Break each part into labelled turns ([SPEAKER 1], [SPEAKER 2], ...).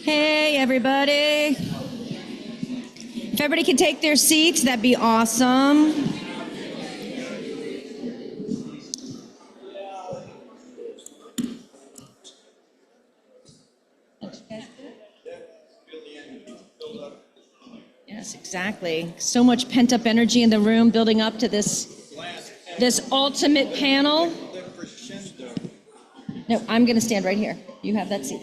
[SPEAKER 1] Hey, everybody. If everybody can take their seats, that'd be awesome. Yes, exactly. So much pent-up energy in the room building up to this ultimate panel. No, I'm going to stand right here. You have that seat.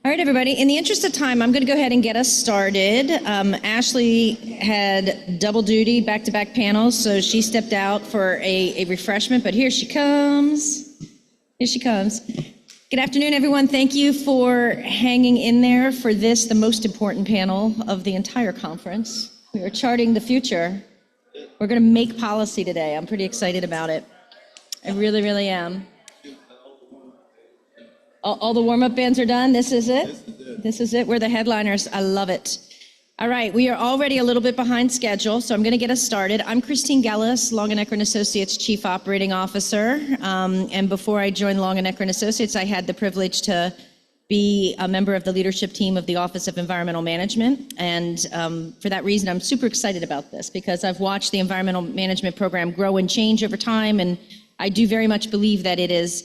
[SPEAKER 1] All right, everybody. In the interest of time, I'm going to go ahead and get us started. Ashley had double duty, back-to-back panels, so she stepped out for a refreshment, but here she comes. Here she comes. Good afternoon, everyone. Thank you for hanging in there for this, the most important panel of the entire conference. We are charting the future. We're going to make policy today. I'm pretty excited about it. I really, really am. All the warm-up bands are done? This is it? This is it. We're the headliners. I love it. All right, we are already a little bit behind schedule, so I'm going to get us started. I'm Christine Gellis, Long & Eckern Associates Chief Operating Officer. And before I joined Long & Eckern Associates, I had the privilege to be a member of the leadership team of the Office of Environmental Management. And for that reason, I'm super excited about this because I've watched the environmental management program grow and change over time. And I do very much believe that it is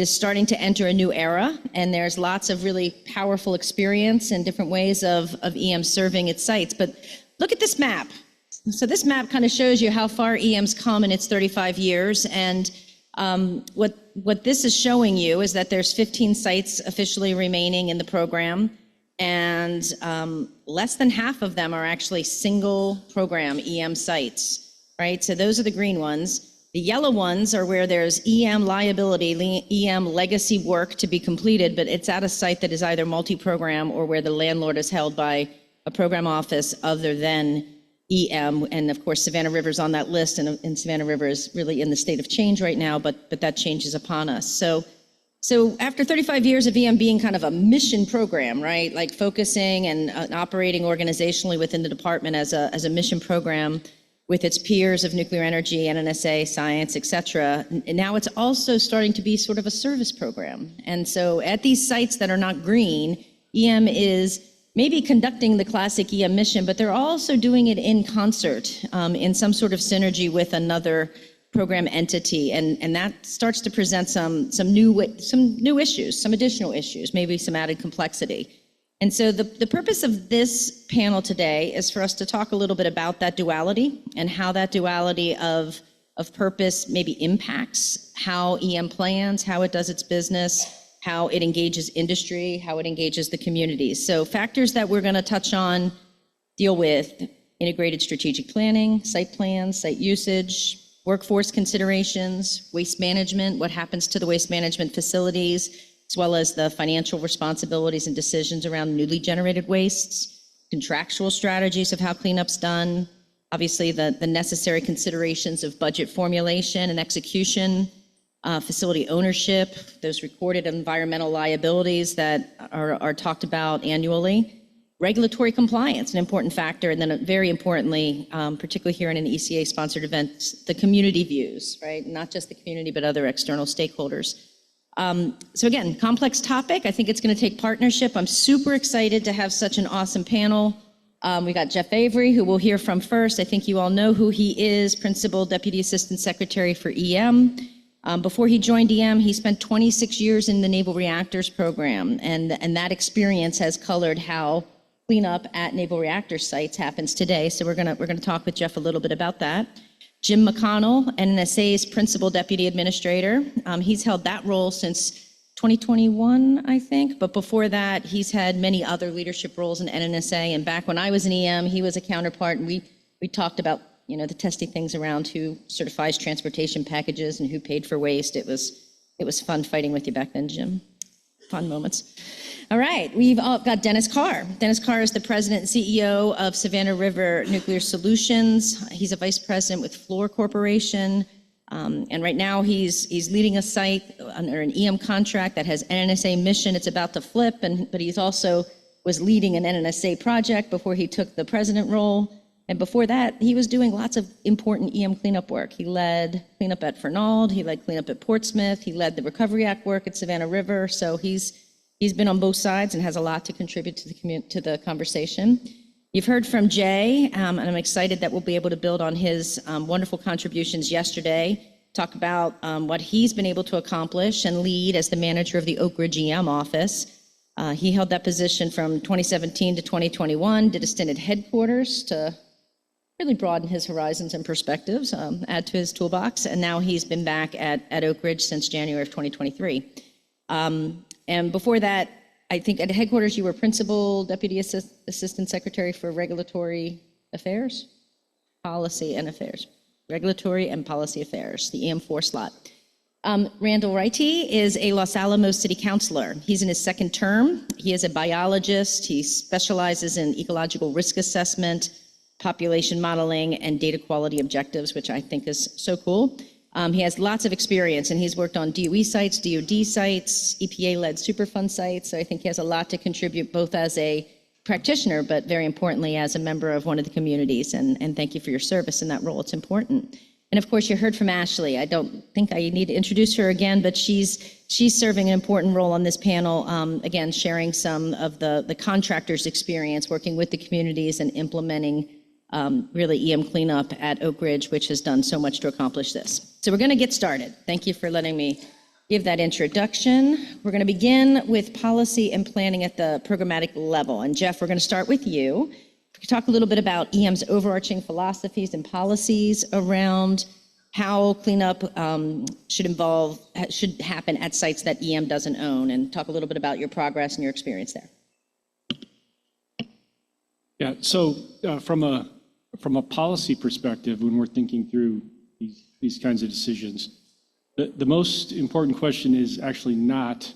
[SPEAKER 1] starting to enter a new era, and there's lots of really powerful experience and different ways of EM serving its sites. But look at this map. So this map kind of shows you how far EM's come in its 35 years. And what this is showing you is that there's 15 sites officially remaining in the program, and less than half of them are actually single program EM sites, right? So those are the green ones. The yellow ones are where there's EM liability, EM legacy work to be completed, but it's at a site that is either multi-program or where the landlord is held by a program office other than EM. And of course, Savannah River's on that list, and Savannah River is really in the state of change right now, but that change is upon us. So after 35 years of EM being kind of a mission program, right? Like focusing and operating organizationally within the department as a mission program, with its peers of nuclear energy, NNSA, science, et cetera. And now it's also starting to be sort of a service program. And so at these sites that are not green, EM is maybe conducting the classic EM mission, but they're also doing it in concert, in some sort of synergy with another program entity. And that starts to present some new issues, some additional issues, maybe some added complexity. And so the purpose of this panel today is for us to talk a little bit about that duality and how that duality of of purpose maybe impacts how EM plans, how it does its business, how it engages industry, how it engages the communities. So factors that we're going to touch on deal with integrated strategic planning, site plans, site usage, workforce considerations, waste management, what happens to the waste management facilities, as well as the financial responsibilities and decisions around newly generated wastes, contractual strategies of how cleanup's done, obviously the necessary considerations of budget formulation and execution, facility ownership, those recorded environmental liabilities that are talked about annually, regulatory compliance, an important factor, and then very importantly, particularly here in an ECA-sponsored event, the community views, right? Not just the community, but other external stakeholders. So again, complex topic. I think it's going to take partnership. I'm super excited to have such an awesome panel. We got Jeff Avery, who we'll hear from first. I think you all know who he is, Principal Deputy Assistant Secretary for EM. Before he joined EM, he spent 26 years in the Naval Reactors Program, and that experience has colored how cleanup at naval reactor sites happens today. So we're gonna talk with Jeff a little bit about that. Jim McConnell, NNSA's Principal Deputy Administrator. He's held that role since 2021, I think, but before that, he's had many other leadership roles in NNSA, and back when I was in EM, he was a counterpart, and we talked about, you know, the testy things around who certifies transportation packages and who paid for waste. It was fun fighting with you back then, Jim. Fun moments. All right, we've got Dennis Carr. Dennis Carr is the president and CEO of Savannah River Nuclear Solutions. He's a vice president with Fluor Corporation. And right now he's leading a site under an EM contract that has NNSA mission. It's about to flip, but he's also was leading an NNSA project before he took the president role. And before that, he was doing lots of important EM cleanup work. He led cleanup at Fernald, he led cleanup at Portsmouth, he led the Recovery Act work at Savannah River. So he's been on both sides and has a lot to contribute to the conversation. You've heard from Jay, and I'm excited that we'll be able to build on his wonderful contributions yesterday, talk about what he's been able to accomplish and lead as the manager of the Oak Ridge EM office. He held that position from 2017 to 2021, did a stint at headquarters to really broaden his horizons and perspectives, add to his toolbox, and now he's been back at Oak Ridge since January of 2023. And before that, I think at headquarters you were Principal Deputy Assistant Secretary for Regulatory Affairs, Policy and Affairs, Regulatory and Policy Affairs, the EM4 slot. Randall Wrighty is a Los Alamos City Councilor. He's in his second term. He is a biologist. He specializes in ecological risk assessment, population modeling, and data quality objectives, which I think is so cool. He has lots of experience, and he's worked on DOE sites, DOD sites, EPA-led Superfund sites, so I think he has a lot to contribute both as a practitioner, but very importantly, as a member of one of the communities, and thank you for your service in that role. It's important. And of course, you heard from Ashley. I don't think I need to introduce her again, but she's serving an important role on this panel, again, sharing some of the contractors' experience, working with the communities and implementing really EM cleanup at Oak Ridge, which has done so much to accomplish this. So we're going to get started. Thank you for letting me give that introduction. We're going to begin with policy and planning at the programmatic level. And Jeff, we're going to start with you. We could talk a little bit about EM's overarching philosophies and policies around how cleanup should happen at sites that EM doesn't own, and talk a little bit about your progress and your experience there.
[SPEAKER 2] Yeah, so from a policy perspective, when we're thinking through these kinds of decisions, the most important question is actually not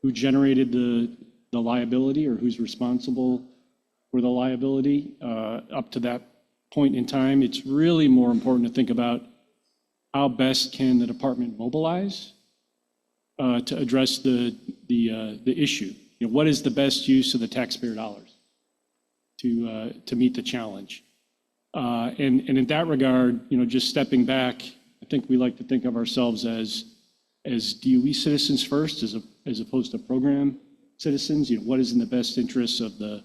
[SPEAKER 2] who generated the liability or who's responsible for the liability up to that point in time. It's really more important to think about how best can the department mobilize to address the issue. You know, what is the best use of the taxpayer dollars to meet the challenge? And in that regard, you know, just stepping back, I think we like to think of ourselves as DOE citizens first, as opposed to program citizens. You know, what is in the best interests of the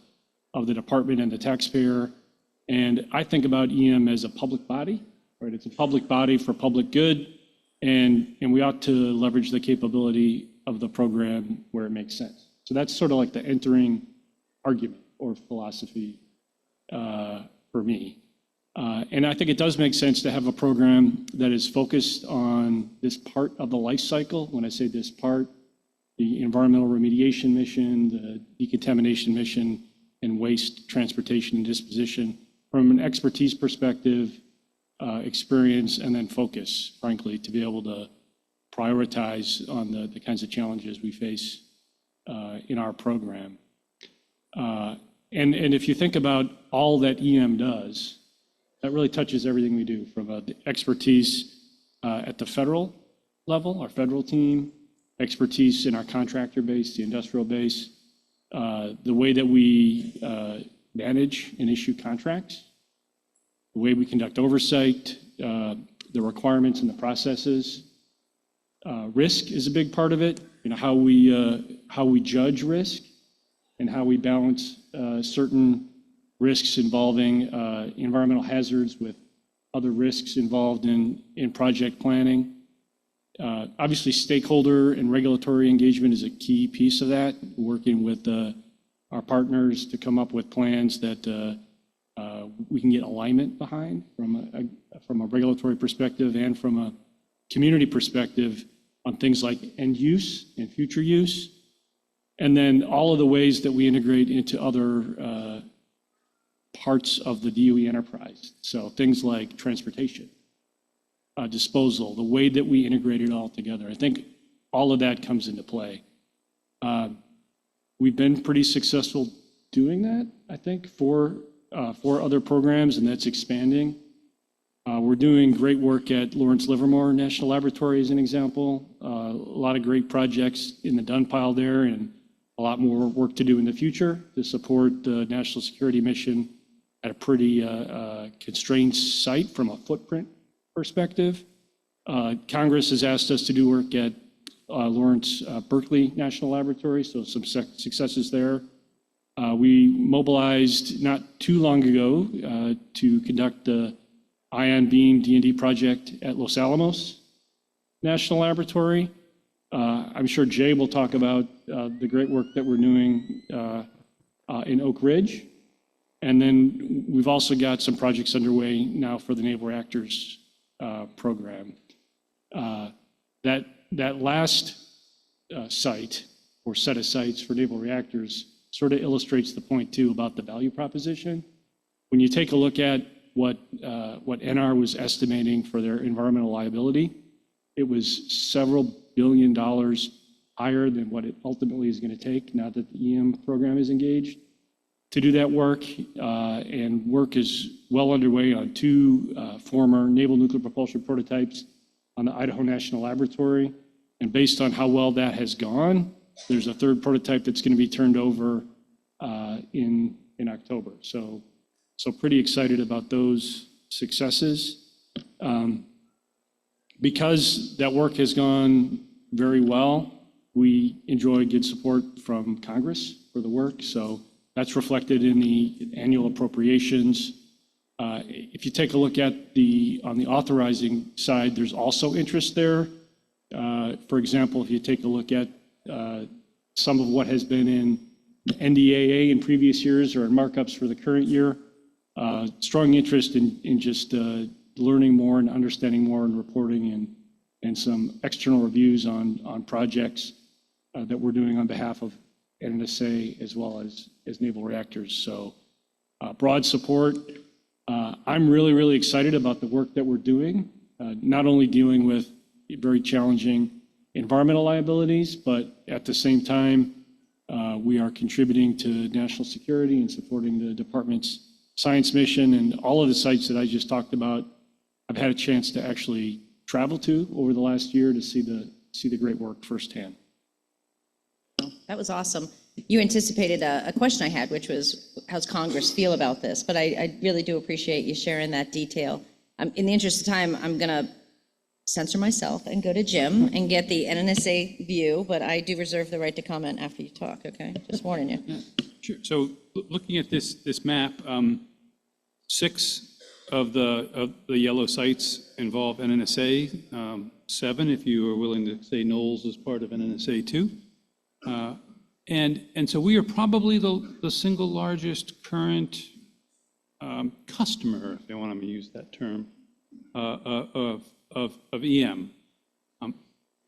[SPEAKER 2] department and the taxpayer? And I think about EM as a public body, right? It's a public body for public good, and we ought to leverage the capability of the program where it makes sense. So that's sort of like the entering argument or philosophy for me. And I think it does make sense to have a program that is focused on this part of the life cycle. When I say this part, the environmental remediation mission, the decontamination mission, and waste transportation and disposition from an expertise perspective, experience, and then focus, frankly, to be able to prioritize on the kinds of challenges we face in our program. And if you think about all that EM does, that really touches everything we do, from the expertise at the federal level, our federal team, expertise in our contractor base, the industrial base, the way that we manage and issue contracts, the way we conduct oversight, the requirements and the processes. Risk is a big part of it, how we judge risk and how we balance certain risks involving environmental hazards with other risks involved in project planning. Obviously, stakeholder and regulatory engagement is a key piece of that, working with our partners to come up with plans that we can get alignment behind from a regulatory perspective and from a community perspective on things like end use and future use. And then all of the ways that we integrate into other parts of the DOE enterprise. So things like transportation, disposal, the way that we integrate it all together. I think all of that comes into play. We've been pretty successful doing that, I think, for other programs, and that's expanding. We're doing great work at Lawrence Livermore National Laboratory as an example. A lot of great projects in the done pile there, and a lot more work to do in the future to support the national security mission at a pretty constrained site from a footprint perspective. Congress has asked us to do work at Lawrence Berkeley National Laboratory, so some successes there. We mobilized not too long ago to conduct the ion beam D&D project at Los Alamos National Laboratory. I'm sure Jay will talk about the great work that we're doing in Oak Ridge. And then we've also got some projects underway now for the Naval Reactors program. That last site or set of sites for naval reactors sort of illustrates the point too about the value proposition. When you take a look at what NR was estimating for their environmental liability, it was several $billion higher than what it ultimately is going to take now that the EM program is engaged to do that work. And work is well underway on two former naval nuclear propulsion prototypes on the Idaho National Laboratory. And based on how well that has gone, there's a third prototype that's going to be turned over in October. So pretty excited about those successes. Because that work has gone very well, we enjoy good support from Congress for the work. So that's reflected in the annual appropriations. If you take a look at on the authorizing side, there's also interest there. For example, if you take a look at some of what has been in NDAA in previous years or in markups for the current year, strong interest in just learning more and understanding more and reporting and some external reviews on projects that we're doing on behalf of NNSA as well as naval reactors. So broad support. I'm really, really excited about the work that we're doing, not only dealing with very challenging environmental liabilities, but at the same time, we are contributing to national security and supporting the department's science mission. And all of the sites that I just talked about, I've had a chance to actually travel to over the last year to see the great work firsthand.
[SPEAKER 1] That was awesome. You anticipated a question I had, which was, how's Congress feel about this? But I really do appreciate you sharing that detail. In the interest of time, I'm going to censor myself and go to Jim and get the NNSA view, but I do reserve the right to comment after you talk, okay? Just warning you.
[SPEAKER 3] Yeah, sure. So looking at this map, 6 of the yellow sites involve NNSA, 7 if you are willing to say Knowles is part of NNSA too. And so we are probably the single largest current customer, if they want to use that term, of EM.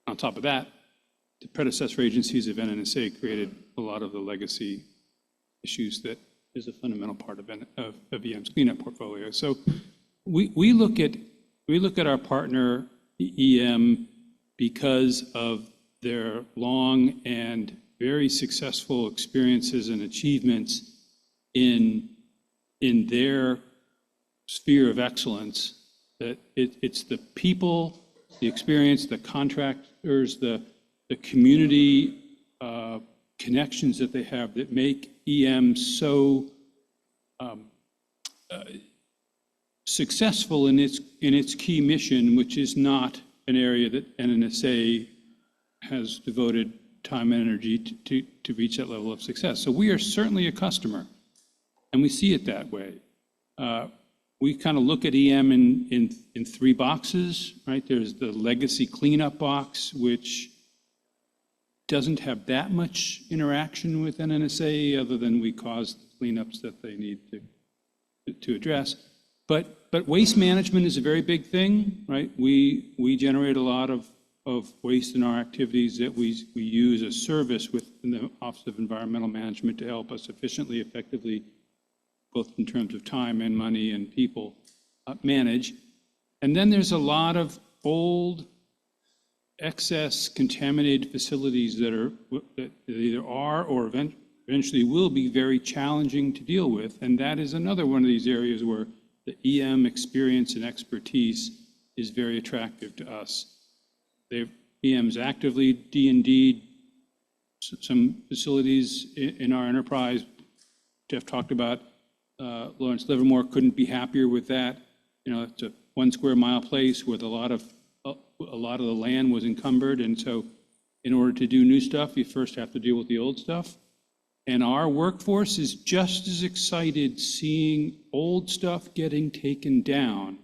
[SPEAKER 3] On top of that, the predecessor agencies of NNSA created a lot of the legacy issues that is a fundamental part of EM's cleanup portfolio. So we look at our partner EM because of their long and very successful experiences and achievements in their sphere of excellence. That it's the people, the experience, the contractors, the community connections that they have that make EM so successful in its key mission, which is not an area that NNSA has devoted time and energy to reach that level of success. So we are certainly a customer, and we see it that way. We kind of look at EM in three boxes, right? There's the legacy cleanup box, which doesn't have that much interaction with NNSA other than we cause the cleanups that they need to address. But waste management is a very big thing, right? We generate a lot of waste in our activities that we use a service within the Office of Environmental Management to help us efficiently, effectively, both in terms of time and money and people, manage. And then there's a lot of old, excess, contaminated facilities that either are or eventually will be very challenging to deal with. And that is another one of these areas where the EM experience and expertise is very attractive to us. EM's actively D&D'd some facilities in our enterprise. Jeff talked about Lawrence Livermore, couldn't be happier with that. It's a 1 square mile place with a lot of the land was encumbered, and so in order to do new stuff, you first have to deal with the old stuff. And our workforce is just as excited seeing old stuff getting taken down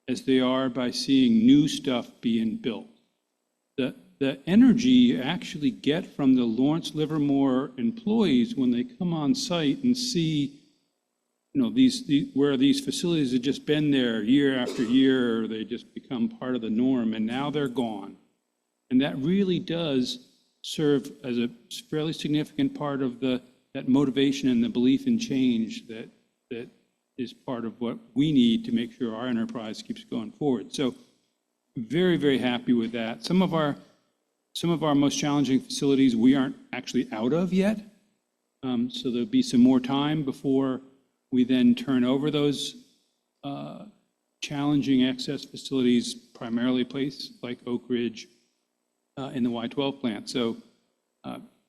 [SPEAKER 3] as they are by seeing new stuff being built. The energy you actually get from the Lawrence Livermore employees when they come on site and see where these facilities have just been there year after year, they just become part of the norm, and now they're gone. And that really does serve as a fairly significant part of that motivation and the belief in change that is part of what we need to make sure our enterprise keeps going forward. So very, very happy with that. Some of our most challenging facilities we aren't actually out of yet. So there'll be some more time before we then turn over those challenging excess facilities, primarily places like Oak Ridge in the Y12 plant. So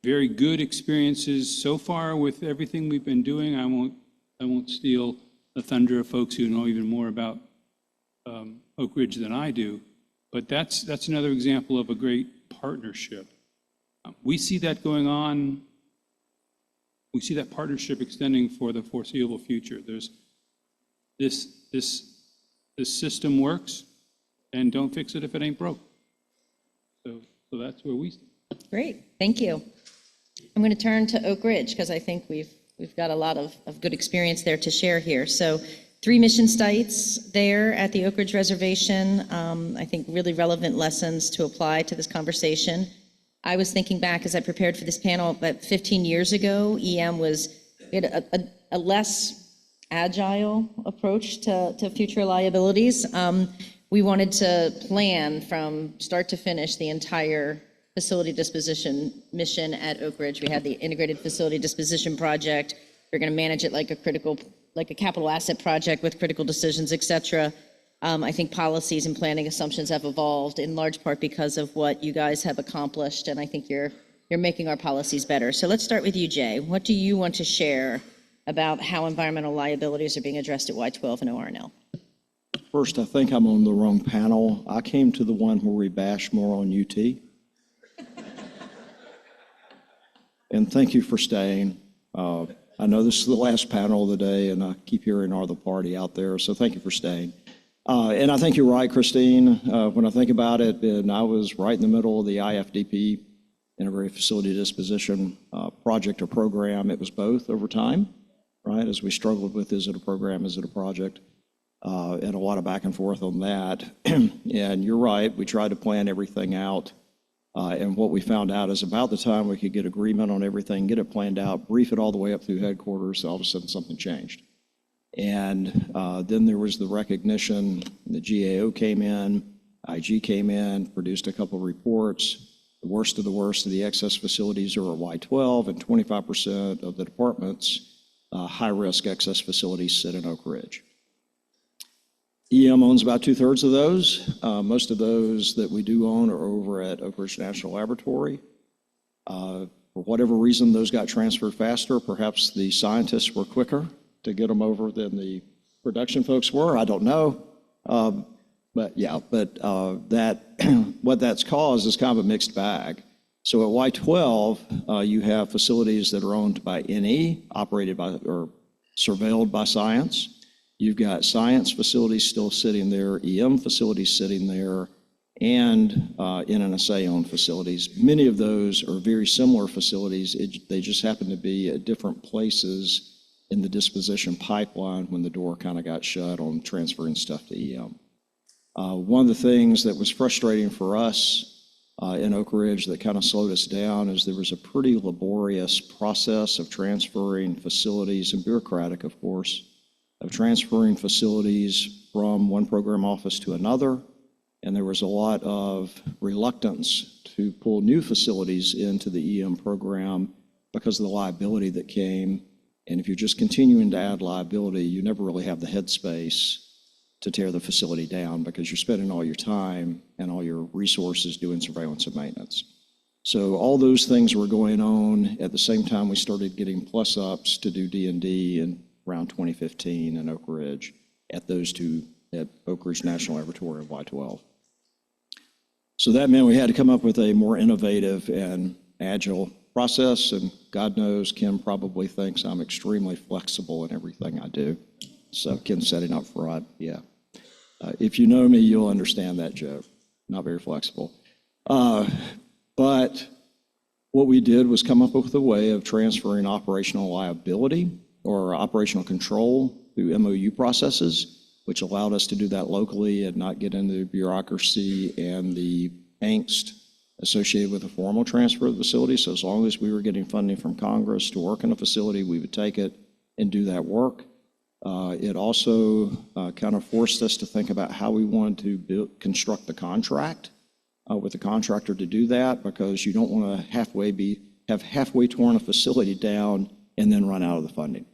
[SPEAKER 3] very good experiences so far with everything we've been doing. I won't steal the thunder of folks who know even more about Oak Ridge than I do, but that's another example of a great partnership. We see that going on. We see that partnership extending for the foreseeable future. There's this system works, and don't fix it if it ain't broke. So that's where we stand.
[SPEAKER 1] Great, thank you. I'm going to turn to Oak Ridge because I think we've got a lot of good experience there to share here. So 3 mission sites there at the Oak Ridge Reservation. I think really relevant lessons to apply to this conversation. I was thinking back as I prepared for this panel, about 15 years ago, EM had a less agile approach to future liabilities. We wanted to plan from start to finish the entire facility disposition mission at Oak Ridge. We had the integrated facility disposition project. We're going to manage it like a capital asset project with critical decisions, et cetera. I think policies and planning assumptions have evolved in large part because of what you guys have accomplished, and I think you're making our policies better. So let's start with you, Jay. What do you want to share about how environmental liabilities are being addressed at Y12 and ORNL?
[SPEAKER 4] First, I think I'm on the wrong panel. I came to the one where we bash more on UT. And thank you for staying. I know this is the last panel of the day, and I keep hearing "are the party" out there, so thank you for staying. And I think you're right, Christine. When I think about it, and I was right in the middle of the IFDP, Integrated Facility Disposition project or program. It was both over time. right? As we struggled with, is it a program, is it a project? And a lot of back and forth on that. And you're right, we tried to plan everything out. And what we found out is about the time we could get agreement on everything, get it planned out, brief it all the way up through headquarters, all of a sudden something changed. And then there was the recognition, the GAO came in, IG came in, produced a couple of reports. The worst of the excess facilities are at Y12, and 25% of the department's high-risk excess facilities sit in Oak Ridge. EM owns about 2/3 of those. Most of those that we do own are over at Oak Ridge National Laboratory. For whatever reason, those got transferred faster. Perhaps the scientists were quicker to get them over than the production folks were. I don't know. But what that's caused is kind of a mixed bag. So at Y12, you have facilities that are owned by NE, operated by or surveilled by science. You've got science facilities still sitting there, EM facilities sitting there, and NNSA-owned facilities. Many of those are very similar facilities. They just happen to be at different places in the disposition pipeline when the door kind of got shut on transferring stuff to EM. One of the things that was frustrating for us in Oak Ridge that kind of slowed us down is there was a pretty laborious process of transferring facilities, and bureaucratic, of course, of transferring facilities from one program office to another. And there was a lot of reluctance to pull new facilities into the EM program because of the liability that came. And if you're just continuing to add liability, you never really have the headspace to tear the facility down because you're spending all your time and all your resources doing surveillance and maintenance. So all those things were going on at the same time we started getting plus-ups to do D&D in around 2015 in Oak Ridge at those two, at Oak Ridge National Laboratory and Y12. So that meant we had to come up with a more innovative and agile process, and God knows Kim probably thinks I'm extremely flexible in everything I do. So Kim's setting up fraud, yeah. If you know me, you'll understand that joke. Not very flexible. But what we did was come up with a way of transferring operational liability or operational control through MOU processes, which allowed us to do that locally and not get into the bureaucracy and the angst associated with a formal transfer of the facility. So as long as we were getting funding from Congress to work in a facility, we would take it and do that work. It also kind of forced us to think about how we wanted to construct the contract with the contractor to do that, because you don't want to have halfway torn a facility down and then run out of the funding.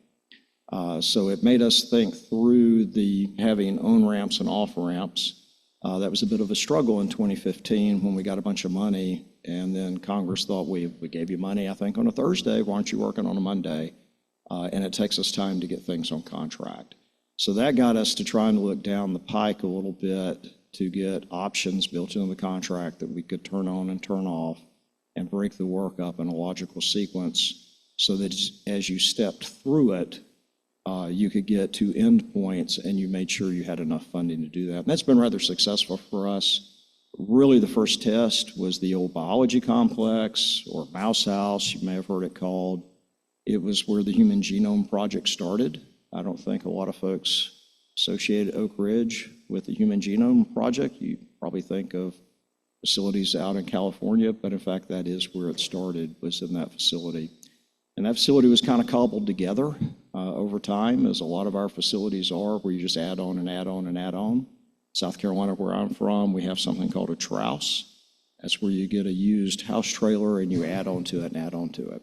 [SPEAKER 4] So it made us think through the having on ramps and off ramps. That was a bit of a struggle in 2015 when we got a bunch of money, and then Congress thought, we gave you money, I think, on a Thursday, why aren't you working on a Monday? And it takes us time to get things on contract. So that got us to trying to look down the pike a little bit to get options built into the contract that we could turn on and turn off and break the work up in a logical sequence so that as you stepped through it, you could get to end points and you made sure you had enough funding to do that. And that's been rather successful for us. Really, the first test was the old biology complex, or Mouse House, you may have heard it called. It was where the Human Genome Project started. I don't think a lot of folks associated Oak Ridge with the Human Genome Project. You probably think of facilities out in California, but in fact, that is where it started, was in that facility. And that facility was kind of cobbled together over time, as a lot of our facilities are, where you just add on and add on and add on. South Carolina, where I'm from, we have something called a trouse. That's where you get a used house trailer and you add on to it and add on to it.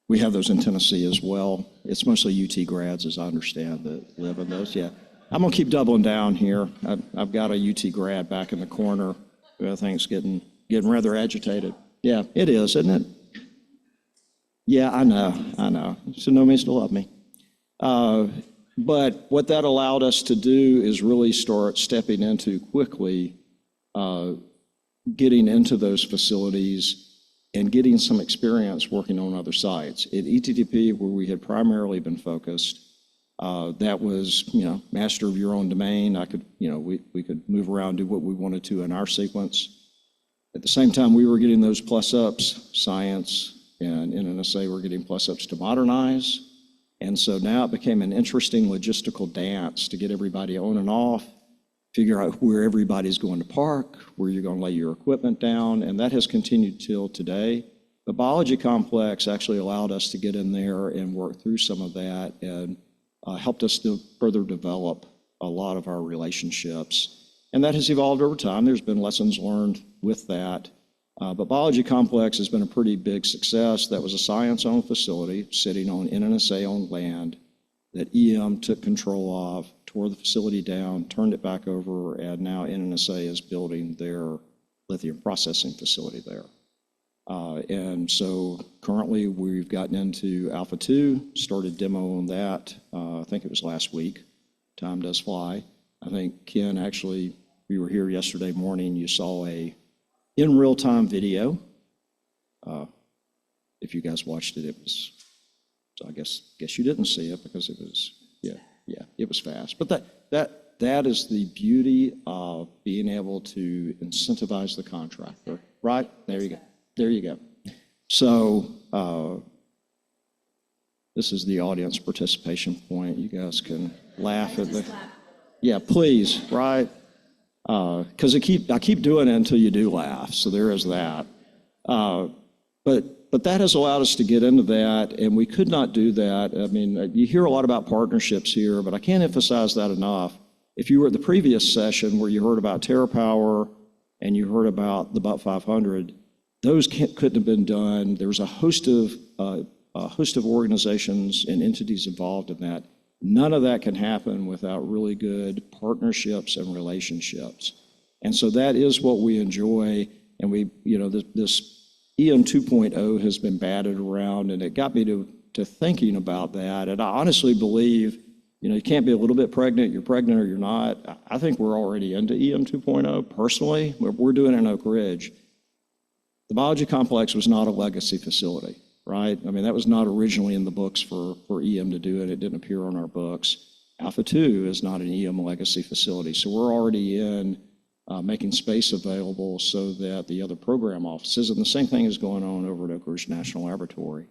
[SPEAKER 4] We have those in Tennessee as well. It's mostly UT grads, as I understand, that live in those. Yeah, I'm gonna keep doubling down here. I've got a UT grad back in the corner who I think's getting rather agitated. Yeah, it is, isn't it? Yeah, I know. So no means to love me. But what that allowed us to do is really start stepping into quickly, getting into those facilities and getting some experience working on other sites. At ETTP, where we had primarily been focused, that was, master of your own domain. We could move around, do what we wanted to in our sequence. At the same time, we were getting those plus-ups, science and NNSA were getting plus-ups to modernize. And so now it became an interesting logistical dance to get everybody on and off, figure out where everybody's going to park, where you're going to lay your equipment down, and that has continued till today. The biology complex actually allowed us to get in there and work through some of that and helped us to further develop a lot of our relationships. And that has evolved over time. There's been lessons learned with that. But biology complex has been a pretty big success. That was a science-owned facility sitting on NNSA-owned land that EM took control of, tore the facility down, turned it back over, and now NNSA is building their lithium processing facility there. And so currently we've gotten into Alpha 2, started demo on that, I think it was last week. Time does fly. I think Ken, actually, we were here yesterday morning, you saw a in real-time video. If you guys watched it, it was, so I guess you didn't see it because it was, yeah, it was fast. But that is the beauty of being able to incentivize the contractor, right? There you go. So this is the audience participation point. You guys can laugh at the, yeah, please, right? Because I keep doing it until you do laugh, so there is that. But that has allowed us to get into that, and we could not do that. I mean, you hear a lot about partnerships here, but I can't emphasize that enough. If you were at the previous session where you heard about TerraPower and you heard about the BUT 500, those couldn't have been done. There was a host of organizations and entities involved in that. None of that can happen without really good partnerships and relationships. And so that is what we enjoy. And we, this EM 2.0 has been batted around, and it got me to thinking about that. And I honestly believe, you can't be a little bit pregnant, you're pregnant or you're not. I think we're already into EM 2.0 personally. We're doing it in Oak Ridge. The biology complex was not a legacy facility, right? I mean, that was not originally in the books for EM to do it. It didn't appear on our books. Alpha 2 is not an EM legacy facility. So we're already in making space available so that the other program offices, and the same thing is going on over at Oak Ridge National Laboratory,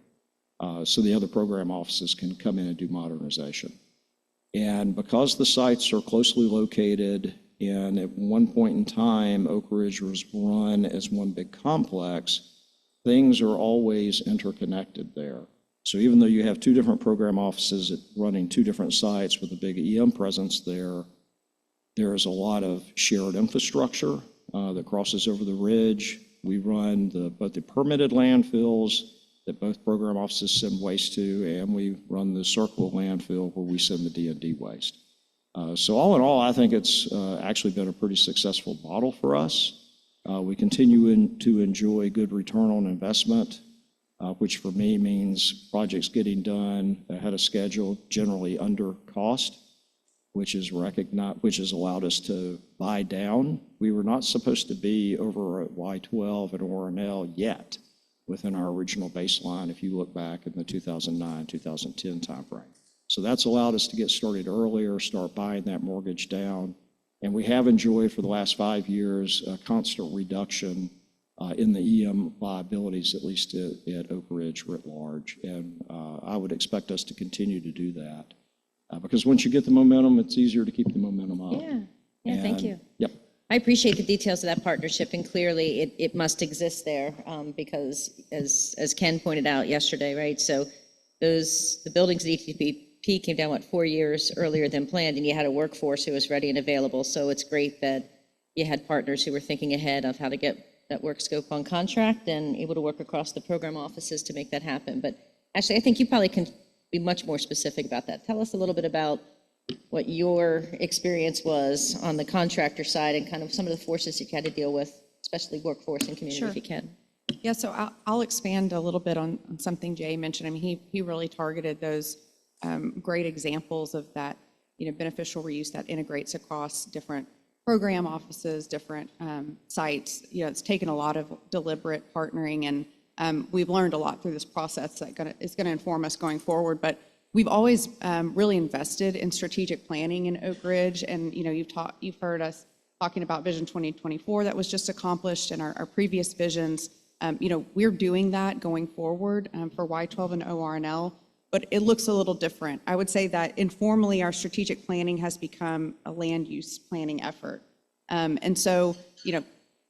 [SPEAKER 4] so the other program offices can come in and do modernization. And because the sites are closely located, and at one point in time, Oak Ridge was run as one big complex, things are always interconnected there. So even though you have two different program offices running two different sites with a big EM presence there, there is a lot of shared infrastructure that crosses over the ridge. We run both the permitted landfills that both program offices send waste to, and we run the circle landfill where we send the D&D waste. So all in all, I think it's actually been a pretty successful model for us. We continue to enjoy good return on investment, which for me means projects getting done ahead of schedule, generally under cost, which has allowed us to buy down. We were not supposed to be over at Y12 and ORNL yet within our original baseline, if you look back in the 2009, 2010 timeframe. So that's allowed us to get started earlier, start buying that mortgage down. And we have enjoyed for the last 5 years a constant reduction in the EM liabilities, at least at Oak Ridge writ large. And I would expect us to continue to do that. Because once you get the momentum, it's easier to keep the momentum up.
[SPEAKER 1] Yeah, thank you.
[SPEAKER 4] Yep.
[SPEAKER 1] I appreciate the details of that partnership, and clearly it must exist there because as Ken pointed out yesterday, right? So the buildings at ETP came down, 4 years earlier than planned, and you had a workforce who was ready and available. So it's great that you had partners who were thinking ahead of how to get that work scope on contract and able to work across the program offices to make that happen. But actually, I think you probably can be much more specific about that. Tell us a little bit about what your experience was on the contractor side and kind of some of the forces that you had to deal with, especially workforce and community,
[SPEAKER 5] Sure.
[SPEAKER 1] if you can.
[SPEAKER 5] Yeah, so I'll expand a little bit on something Jay mentioned. I mean, he really targeted those great examples of that, beneficial reuse that integrates across different program offices, different sites. It's taken a lot of deliberate partnering, and we've learned a lot through this process that is going to inform us going forward. But we've always really invested in strategic planning in Oak Ridge, and you've heard us talking about Vision 2024 that was just accomplished, and our previous visions. We're doing that going forward for Y12 and ORNL. but it looks a little different. I would say that informally, our strategic planning has become a land use planning effort. And so,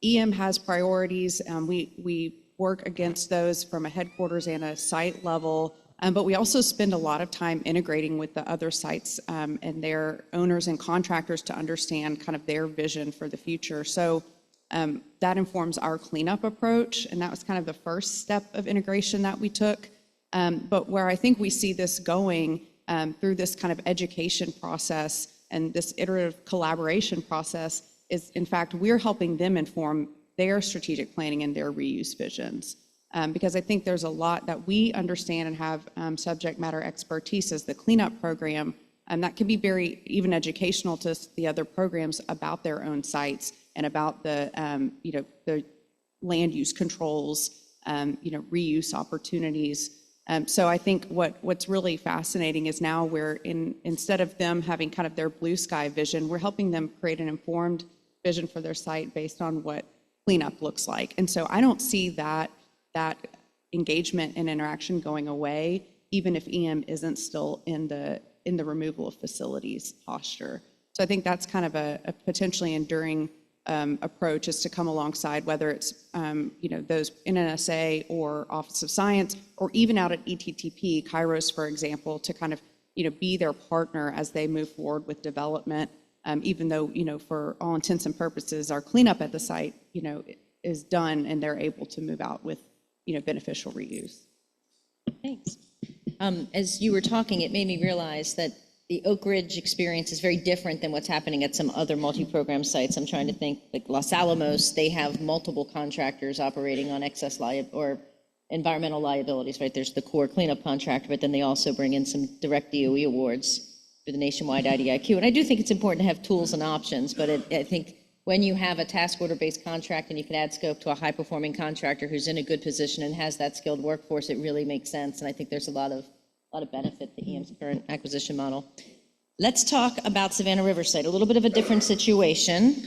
[SPEAKER 5] EM has priorities. We work against those from a headquarters and a site level, but we also spend a lot of time integrating with the other sites and their owners and contractors to understand kind of their vision for the future. So that informs our cleanup approach, and that was kind of the first step of integration that we took. But where I think we see this going through this kind of education process and this iterative collaboration process is, in fact, we're helping them inform their strategic planning and their reuse visions. Because I think there's a lot that we understand and have subject matter expertise as the cleanup program, and that can be very even educational to the other programs about their own sites and about the the land use controls, reuse opportunities. So I think what's really fascinating is now instead of them having kind of their blue sky vision, we're helping them create an informed vision for their site based on what cleanup looks like. And so I don't see that engagement and interaction going away, even if EM isn't still in the removal of facilities posture. So I think that's kind of a potentially enduring approach, is to come alongside, whether it's those in NSA or Office of Science, or even out at ETTP, Kairos, for example, to kind of be their partner as they move forward with development. Even though for all intents and purposes, our cleanup at the site is done, and they're able to move out with beneficial reuse.
[SPEAKER 1] Thanks. As you were talking, it made me realize that the Oak Ridge experience is very different than what's happening at some other multi-program sites. I'm trying to think, like Los Alamos, they have multiple contractors operating on excess or environmental liabilities, right? There's the core cleanup contractor, but then they also bring in some direct DOE awards for the nationwide IDIQ. And I do think it's important to have tools and options, but I think when you have a task order-based contract and you can add scope to a high-performing contractor who's in a good position and has that skilled workforce, it really makes sense. And I think there's a lot of benefit to EM's current acquisition model. Let's talk about Savannah River site, a little bit of a different situation.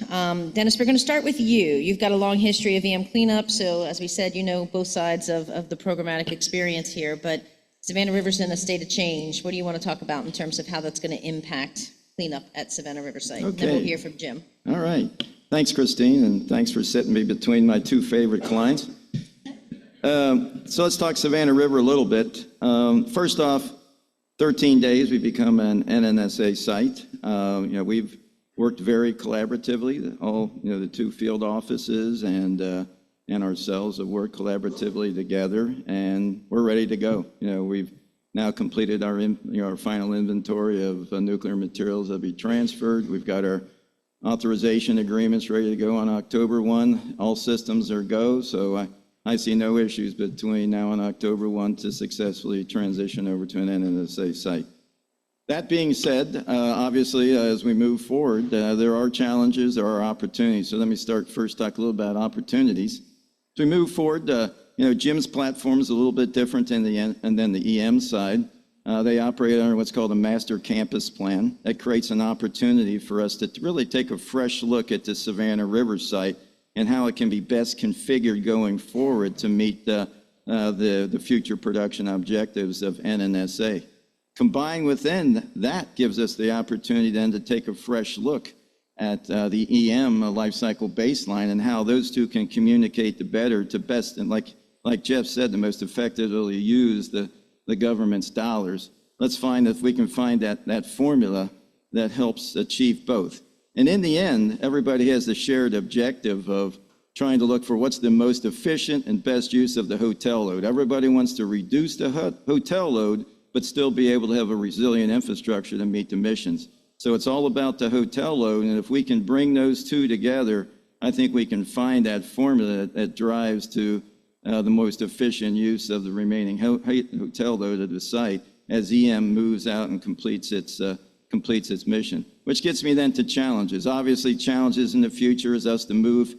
[SPEAKER 1] Dennis, we're going to start with you. You've got a long history of EM cleanup, so as we said, both sides of the programmatic experience here, but Savannah River's in a state of change. What do you want to talk about in terms of how that's going to impact cleanup at Savannah River site?
[SPEAKER 6] Okay.
[SPEAKER 1] Then we'll hear from Jim.
[SPEAKER 6] All right. Thanks, Christine, and thanks for sitting me between my two favorite clients. So let's talk Savannah River a little bit. First off, 13 days we become an NNSA site. We've worked very collaboratively. The two field offices and ourselves have worked collaboratively together, and we're ready to go. We've now completed our final inventory of nuclear materials that be transferred. We've got our authorization agreements ready to go on October 1. All systems are go, so I see no issues between now and October 1 to successfully transition over to an NNSA site. That being said, obviously, as we move forward, there are challenges, there are opportunities. So let me talk a little about opportunities. As we move forward, Jim's platform is a little bit different than the EM side. They operate under what's called a master campus plan. That creates an opportunity for us to really take a fresh look at the Savannah River site and how it can be best configured going forward to meet the future production objectives of NNSA. Combined within that gives us the opportunity then to take a fresh look at the EM lifecycle baseline and how those two can communicate to best, and like Jeff said, the most effectively use the government's dollars. Let's find if we can find that formula that helps achieve both. And in the end, everybody has the shared objective of trying to look for what's the most efficient and best use of the hotel load. Everybody wants to reduce the hotel load, but still be able to have a resilient infrastructure to meet the missions. So it's all about the hotel load, and if we can bring those two together, I think we can find that formula that drives to the most efficient use of the remaining hotel load of the site as EM moves out and completes its mission. Which gets me then to challenges. Obviously, challenges in the future is us to move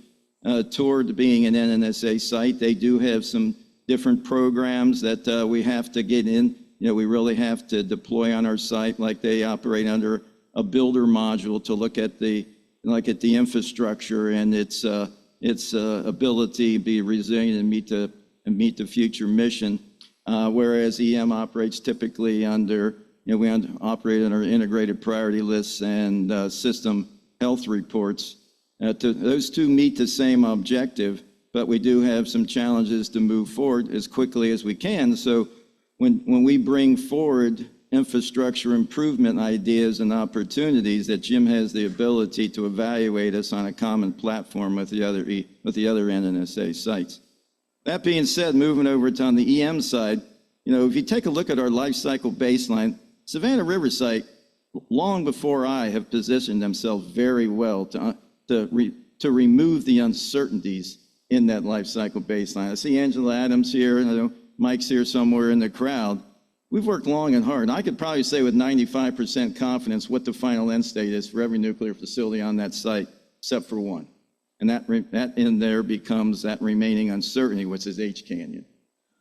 [SPEAKER 6] toward being an NNSA site. They do have some different programs that we have to get in. We really have to deploy on our site, like they operate under a builder module to look at the infrastructure and its ability to be resilient and meet the future mission. whereas EM operates typically under, we operate under integrated priority lists and system health reports. Those two meet the same objective, but we do have some challenges to move forward as quickly as we can. So when we bring forward infrastructure improvement ideas and opportunities, that Jim has the ability to evaluate us on a common platform with the other NNSA sites. That being said, moving over to on the EM side, if you take a look at our life cycle baseline, Savannah River site, long before I have positioned themselves very well to remove the uncertainties in that life cycle baseline. I see Angela Adams here, and I know Mike's here somewhere in the crowd. We've worked long and hard. I could probably say with 95% confidence what the final end state is for every nuclear facility on that site, except for one. And that in there becomes that remaining uncertainty, which is H Canyon.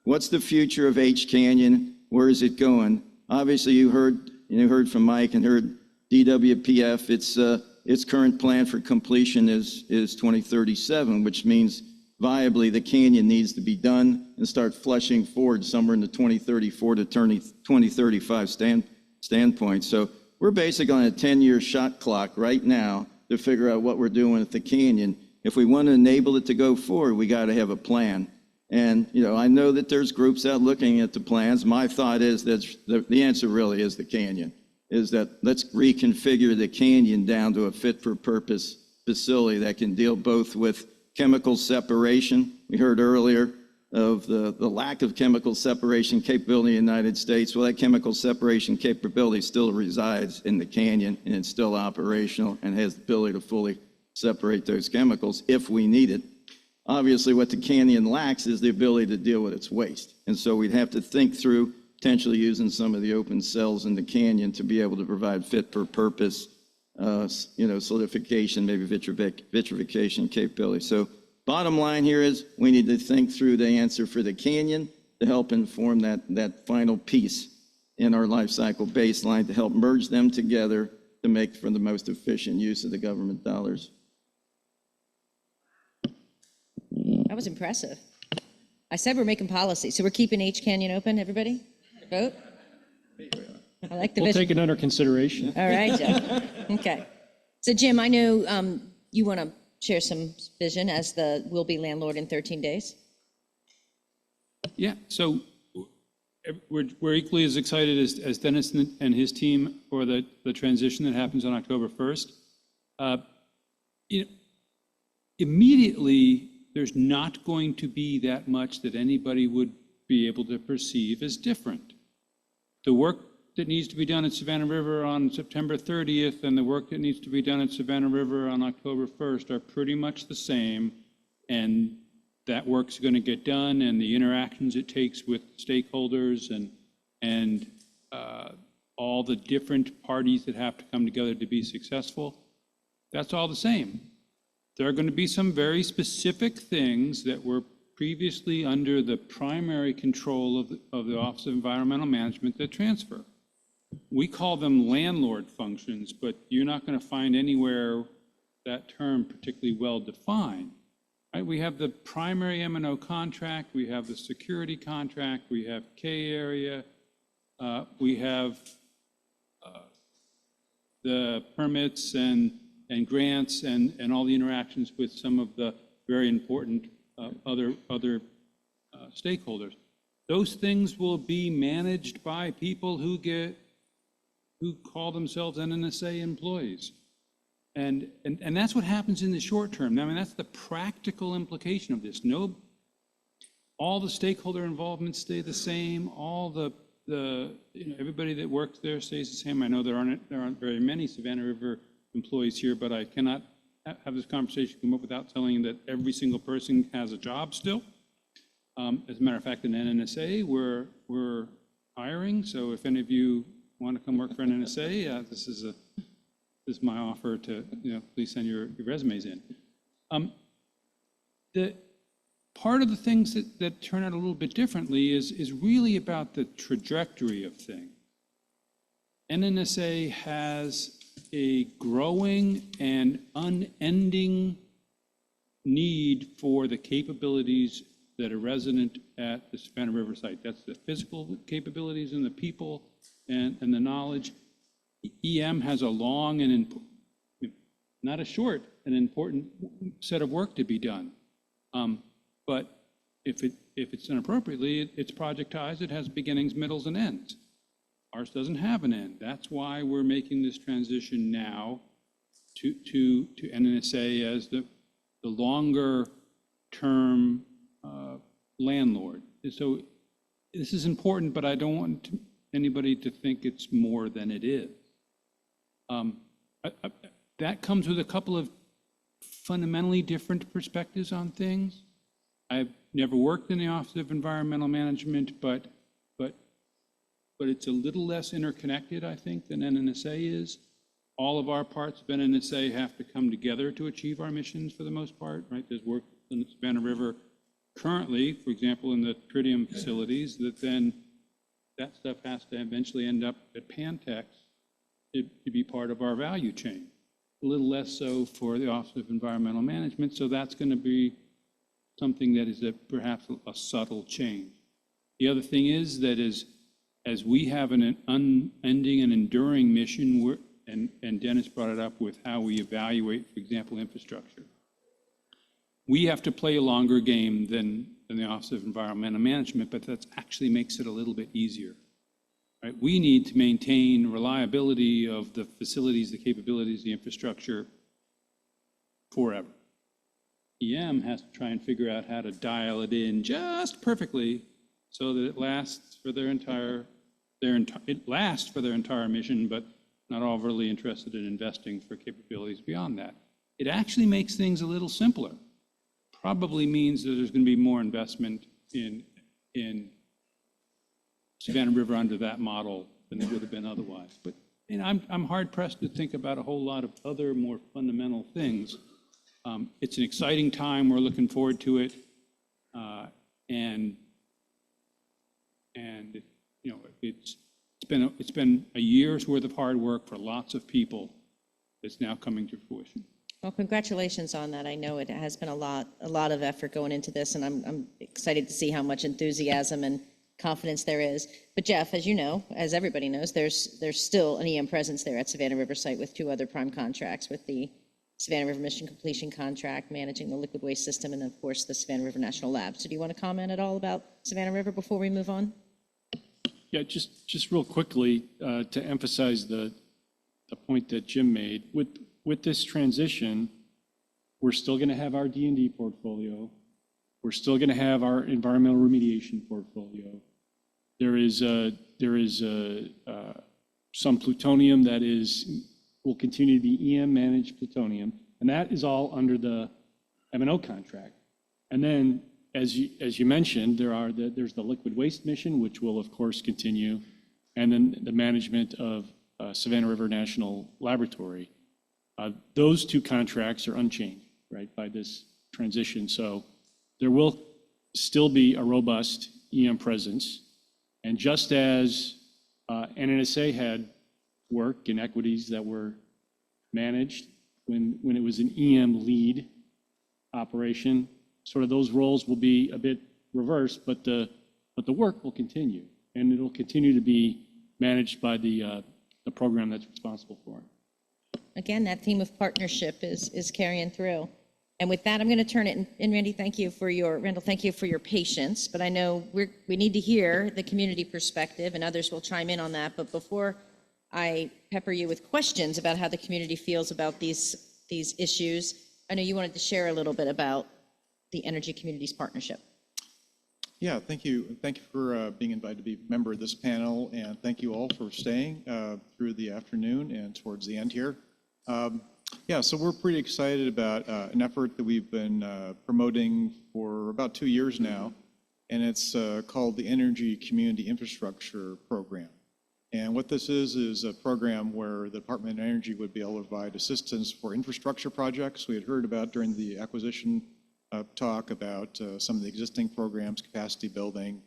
[SPEAKER 6] What's the future of H Canyon? Where is it going? Obviously, you heard from Mike and heard DWPF. Its current plan for completion is 2037, which means viably the canyon needs to be done and start flushing forward somewhere in the 2034 to 2035 standpoint. So we're basically on a 10-year shot clock right now to figure out what we're doing at the canyon. If we want to enable it to go forward, we got to have a plan. And, I know that there's groups out looking at the plans. My thought is that the answer really is the canyon, is that let's reconfigure the canyon down to a fit-for-purpose facility that can deal both with chemical separation. We heard earlier of the lack of chemical separation capability in the United States. Well, that chemical separation capability still resides in the canyon, and it's still operational and has the ability to fully separate those chemicals if we need it. Obviously, what the canyon lacks is the ability to deal with its waste. And so we'd have to think through potentially using some of the open cells in the canyon to be able to provide fit-for-purpose solidification, maybe vitrification capability. So bottom line here is we need to think through the answer for the canyon to help inform that final piece in our life cycle baseline to help merge them together to make for the most efficient use of the government dollars.
[SPEAKER 1] That was impressive. I said we're making policy, so we're keeping H Canyon open, everybody? Vote? I like the
[SPEAKER 2] We'll
[SPEAKER 1] vision.
[SPEAKER 2] take it under consideration.
[SPEAKER 1] All right, Joe. Okay. So Jim, I know you want to share some vision as the will-be landlord in 13 days.
[SPEAKER 3] Yeah, so we're equally as excited as Dennis and his team for the transition that happens on October 1st. Immediately, there's not going to be that much that anybody would be able to perceive as different. The work that needs to be done at Savannah River on September 30th and the work that needs to be done at Savannah River on October 1st are pretty much the same, and that work's going to get done, and the interactions it takes with stakeholders and all the different parties that have to come together to be successful, that's all the same. There are going to be some very specific things that were previously under the primary control of the Office of Environmental Management that transfer. We call them landlord functions, but you're not going to find anywhere that term particularly well defined. Right? We have the primary M&O contract, we have the security contract, we have K area, we have the permits and grants and all the interactions with some of the very important other stakeholders. Those things will be managed by people who call themselves NNSA employees. And that's what happens in the short term. I mean, that's the practical implication of this. All the stakeholder involvements stay the same. All the everybody that works there stays the same. I know there aren't very many Savannah River employees here, but I cannot have this conversation come up without telling you that every single person has a job still. As a matter of fact, in NNSA, we're hiring. So if any of you want to come work for NNSA, this is my offer to please send your resumes in. The part of the things that turn out a little bit differently is really about the trajectory of things. NNSA has a growing and unending need for the capabilities that are resident at the Savannah River site. That's the physical capabilities and the people and the knowledge. EM has a long and not a short, an important set of work to be done. But if it's done appropriately, it's projectized, it has beginnings, middles, and ends. Ours doesn't have an end. That's why we're making this transition now to NNSA as the longer term landlord. So this is important, but I don't want anybody to think it's more than it is. That comes with a couple of fundamentally different perspectives on things. I've never worked in the Office of Environmental Management, but it's a little less interconnected, I think, than NNSA is. All of our parts of NNSA have to come together to achieve our missions for the most part, right? There's work in the Savannah River currently, for example, in the tritium facilities, that stuff has to eventually end up at Pantex to be part of our value chain. A little less so for the Office of Environmental Management, so that's going to be something that is perhaps a subtle change. The other thing is that as we have an unending and enduring mission, and Dennis brought it up with how we evaluate, for example, infrastructure. We have to play a longer game than the Office of Environmental Management, but that actually makes it a little bit easier. Right? We need to maintain reliability of the facilities, the capabilities, the infrastructure forever. EM has to try and figure out how to dial it in just perfectly so that it lasts for their entire mission, but not overly interested in investing for capabilities beyond that. It actually makes things a little simpler. Probably means that there's going to be more investment in Savannah River under that model than there would have been otherwise. But I'm hard pressed to think about a whole lot of other more fundamental things. It's an exciting time. We're looking forward to it, and it's been a year's worth of hard work for lots of people. It's now coming to fruition.
[SPEAKER 1] Well, congratulations on that. I know it has been a lot of effort going into this, and I'm excited to see how much enthusiasm and confidence there is. But Jeff, as you know, as everybody knows, there's still an EM presence there at Savannah River site with 2 other prime contracts, with the Savannah River Mission Completion Contract, managing the liquid waste system, and of course the Savannah River National Lab. So do you want to comment at all about Savannah River before we move on?
[SPEAKER 2] Yeah, just real quickly to emphasize the point that Jim made. With this transition, we're still going to have our D&D portfolio. We're still going to have our environmental remediation portfolio. There is some plutonium that will continue to be EM managed plutonium, and that is all under the M&O contract. And then, as you mentioned, there's the liquid waste mission, which will of course continue, and then the management of Savannah River National Laboratory. Those 2 contracts are unchanged, right, by this transition. So there will still be a robust EM presence. And just as NNSA had work and equities that were managed when it was an EM lead operation, sort of those roles will be a bit reversed, but the work will continue, and it'll continue to be managed by the program that's responsible for it.
[SPEAKER 1] Again, that theme of partnership is carrying through. And with that, I'm going to turn it, and Randall, thank you for your patience, but I know we need to hear the community perspective, and others will chime in on that. But before I pepper you with questions about how the community feels about these issues, I know you wanted to share a little bit about the Energy Communities Partnership.
[SPEAKER 7] Yeah, thank you. Thank you for being invited to be a member of this panel, and thank you all for staying through the afternoon and towards the end here. Yeah, so we're pretty excited about an effort that we've been promoting for about 2 years now, and it's called the Energy Community Infrastructure Program. And what this is a program where the Department of Energy would be able to provide assistance for infrastructure projects. We had heard about during the acquisition talk about some of the existing programs, capacity building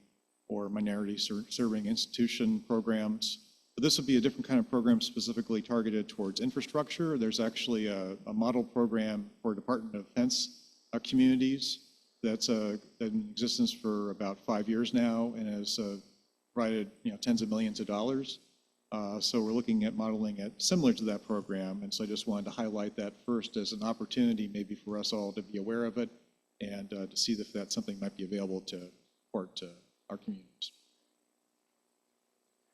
[SPEAKER 7] or minority serving institution programs. But this would be a different kind of program specifically targeted towards infrastructure. There's actually a model program for Department of Defense communities that's been in existence for about 5 years now and has provided tens of millions of dollars. So we're looking at modeling it similar to that program. And so I just wanted to highlight that first as an opportunity maybe for us all to be aware of it and to see if that's something might be available to support our communities.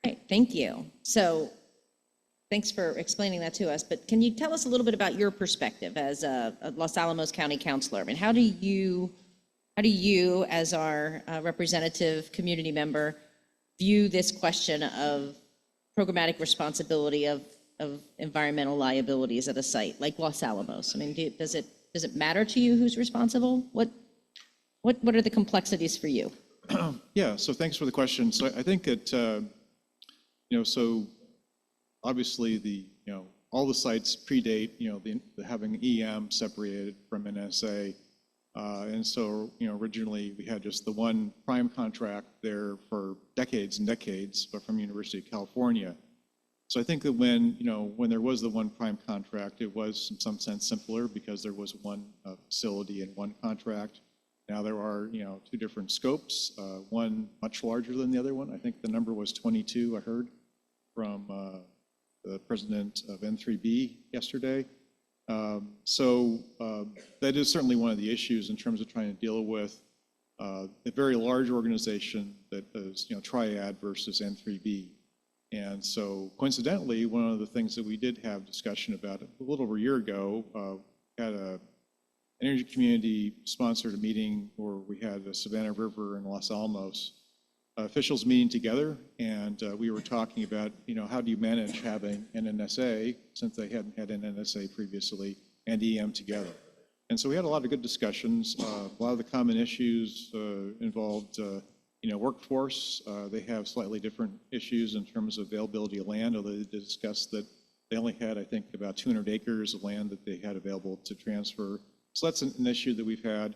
[SPEAKER 1] Great, thank you. So thanks for explaining that to us, but can you tell us a little bit about your perspective as a Los Alamos County councilor? I mean, how do you as our representative community member view this question of programmatic responsibility of environmental liabilities at a site like Los Alamos? I mean, does it matter to you who's responsible? What are the complexities for you?
[SPEAKER 7] Yeah, so thanks for the question. So I think that, so obviously all the sites predate, the having EM separated from NSA. And so, originally we had just the one prime contract there for decades and decades, but from University of California. So I think that when there was the one prime contract, it was in some sense simpler because there was one facility and one contract. Now there are, two different scopes, one much larger than the other one. I think the number was 22, I heard from the president of N3B yesterday. So that is certainly one of the issues in terms of trying to deal with a very large organization that is, Triad versus N3B. And so coincidentally, one of the things that we did have discussion about a little over a year ago, had an energy community sponsored a meeting where we had the Savannah River and Los Alamos officials meeting together, and we were talking about, how do you manage having an NSA, since they hadn't had an NSA previously, and EM together. And so we had a lot of good discussions. A lot of the common issues involved, workforce. They have slightly different issues in terms of availability of land, although they discussed that they only had, I think, about 200 acres of land that they had available to transfer. So that's an issue that we've had.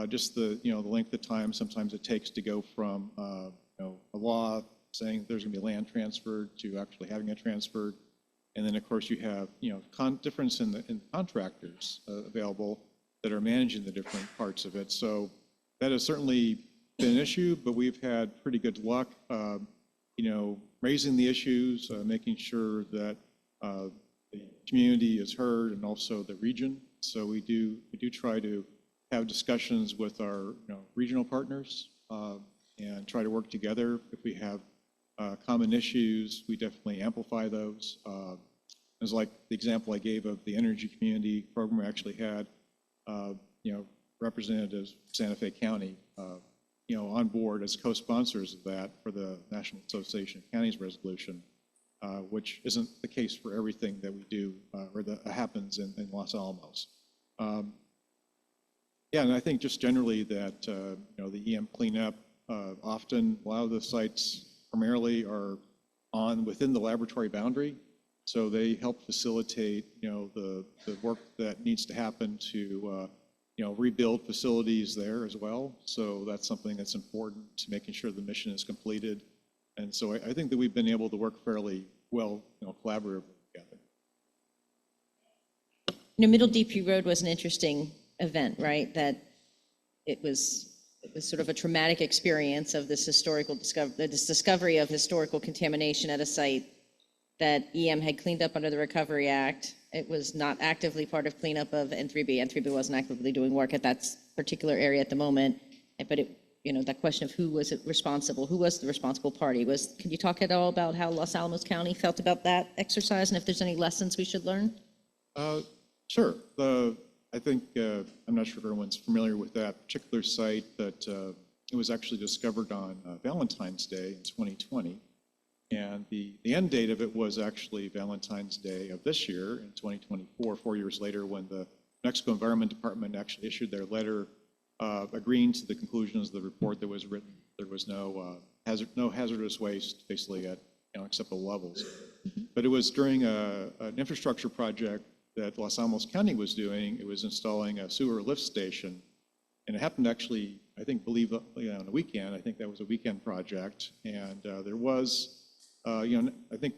[SPEAKER 7] Just the length of time sometimes it takes to go from a law saying there's going to be land transferred to actually having it transferred, and then of course you have difference in the contractors available that are managing the different parts of it. So that has certainly been an issue, but we've had pretty good luck, raising the issues, making sure that the community is heard, and also the region. So we do try to have discussions with our regional partners and try to work together. If we have common issues, we definitely amplify those. It's like the example I gave of the energy community program. We actually had representatives from Santa Fe County on board as co-sponsors of that for the National Association of Counties resolution, which isn't the case for everything that we do or that happens in Los Alamos. Yeah, and I think just generally that the EM cleanup, often a lot of the sites primarily are within the laboratory boundary, so they help facilitate the work that needs to happen to rebuild facilities there as well. So that's something that's important to making sure the mission is completed. And so I think that we've been able to work fairly well, collaboratively together.
[SPEAKER 1] Middle DP Road was an interesting event, right? That it was sort of a traumatic experience of this discovery of historical contamination at a site that EM had cleaned up under the Recovery Act. It was not actively part of cleanup of N3B. N3B wasn't actively doing work at that particular area at the moment, but that question of who was responsible, who was the responsible party can you talk at all about how Los Alamos County felt about that exercise and if there's any lessons we should learn?
[SPEAKER 7] Sure. I think, I'm not sure if everyone's familiar with that particular site, but it was actually discovered on Valentine's Day in 2020. And the end date of it was actually Valentine's Day of this year in 2024, 4 years later, when the Mexico Environment Department actually issued their letter agreeing to the conclusions of the report that was written. There was no hazardous waste, basically at acceptable levels. But it was during an infrastructure project that Los Alamos County was doing. It was installing a sewer lift station, and it happened actually, I think, on a weekend. I think that was a weekend project, and there was, I think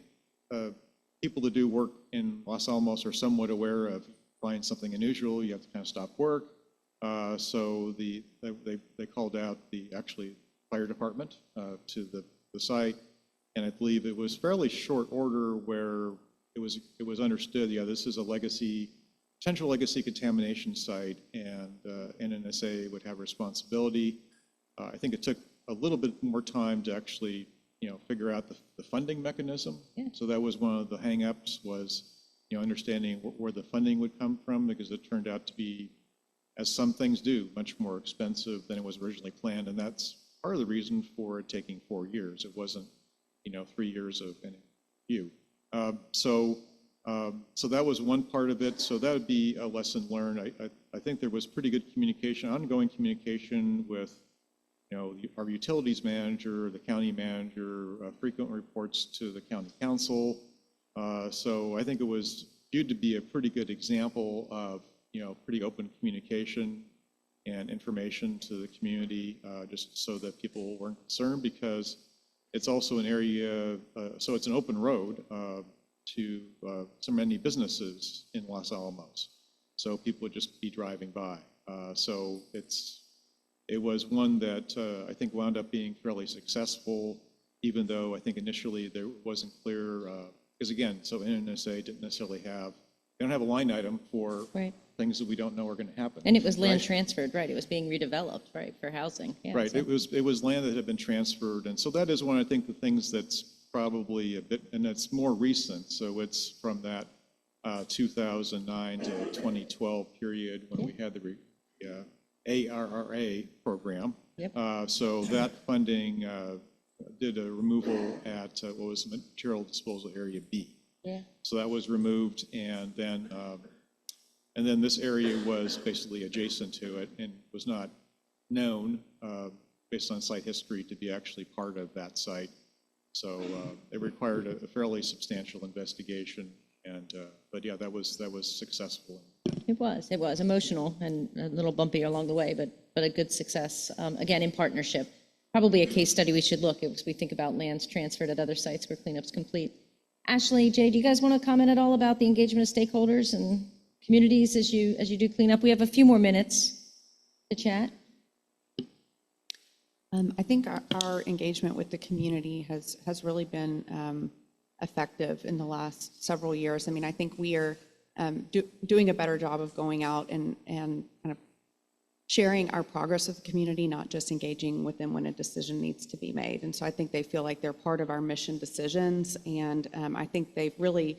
[SPEAKER 7] people that do work in Los Alamos are somewhat aware of finding something unusual. You have to kind of stop work, So they called out the actually fire department to the site, and I believe it was fairly short order where it was understood, yeah, this is a potential legacy contamination site, and NNSA would have responsibility. I think it took a little bit more time to actually, figure out the funding mechanism.
[SPEAKER 1] Yeah.
[SPEAKER 7] So that was one of the hangups was, understanding where the funding would come from, because it turned out to be, as some things do, much more expensive than it was originally planned, and that's part of the reason for it taking 4 years. It wasn't, 3 years of NFU. So that was one part of it. So that would be a lesson learned. I think there was pretty good communication, ongoing communication with, our utilities manager, the county manager, frequent reports to the county council. So I think it was viewed to be a pretty good example of, pretty open communication and information to the community, just so that people weren't concerned, because it's also an area, so it's an open road to so many businesses in Los Alamos. So people would just be driving by. So it was one that I think wound up being fairly successful, even though I think initially there wasn't clear, because again, so NNSA didn't necessarily they don't have a line item for
[SPEAKER 1] Right.
[SPEAKER 7] things that we don't know are going to happen.
[SPEAKER 1] And it was land
[SPEAKER 7] right?
[SPEAKER 1] transferred, right? It was being redeveloped, right, for housing. Yeah,
[SPEAKER 7] Right,
[SPEAKER 1] so-
[SPEAKER 7] it was land that had been transferred, and so that is one, I think, the things that's probably a bit, and it's more recent, so it's from that 2009 to 2012 period when we had the ARRA program.
[SPEAKER 1] Yep.
[SPEAKER 7] So that funding did a removal at what was Material Disposal Area B.
[SPEAKER 1] Yeah.
[SPEAKER 7] So that was removed, and then this area was basically adjacent to it and was not known, based on site history, to be actually part of that site. So it required a fairly substantial investigation, but yeah, that was successful.
[SPEAKER 1] It was emotional and a little bumpy along the way, but a good success. Again, in partnership. Probably a case study we should look at as we think about lands transferred at other sites where cleanup's complete. Ashley, Jay, do you guys want to comment at all about the engagement of stakeholders and communities as you do cleanup? We have a few more minutes to chat.
[SPEAKER 5] I think our engagement with the community has really been effective in the last several years. I mean, I think we are doing a better job of going out and kind of sharing our progress with the community, not just engaging with them when a decision needs to be made. And so I think they feel like they're part of our mission decisions, and I think they've really